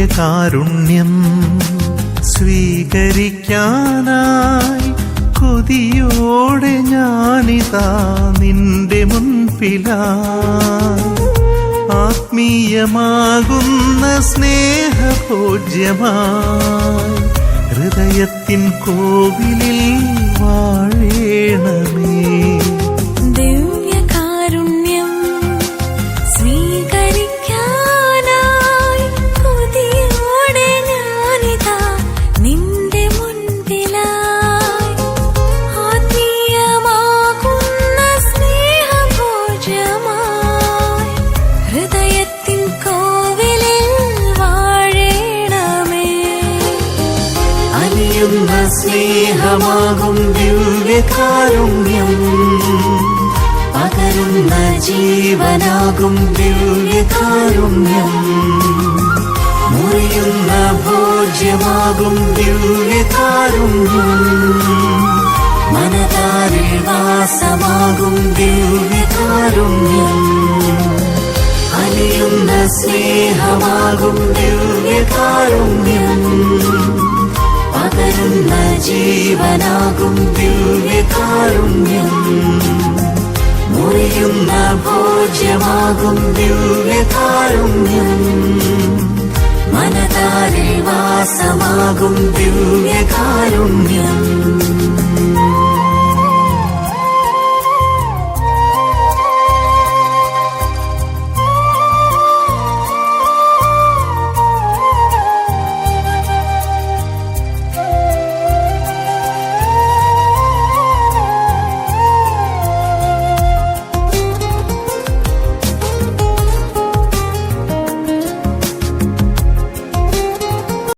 ദിവ്യകാരുണ്യം സ്വീകരിക്കാനായി കൊതിയോടെ ഞാനിതാ നിന്റെ മുൻപിലായി. ആത്മീയമാകുന്ന സ്നേഹഭോജ്യമായി ഹൃദയത്തിൻ കോവിലിൽ വാഴേണമേ. ദിവ്യകാരുണ്യം സ്വീകരിക്കാനായി കൊതിയോടെ ഞാനിതാ നിന്റെ മുൻപിലായി. ആത്മീയമാകുന്ന സ്നേഹഭോജ്യമായി ഹൃദയത്തിൻ കോവിലിൽ വാഴേണമേ. അലിയുന്ന സ്നേഹമാകും ദിവ്യകാരുണ്യം, പകരുന്ന ജീവനാകും ദിവ്യകാരുണ്യം, മുറിയുന്ന ഭോജ്യമാകും ദിവ്യകാരുണ്യം, മനതാരിൽ വാസമാകും ദിവ്യകാരുണ്യം. അലിയുന്ന സ്നേഹമാകും ദിവ്യകാരുണ്യം, പകരുന്ന ജീവനാകും ദിവ്യകാരുണ്യം, മുറിയുന്ന ഭോജ്യമാകും ദിവ്യകാരുണ്യം, മനതാരിൽ വാസമാകും ദിവ്യകാരുണ്യം.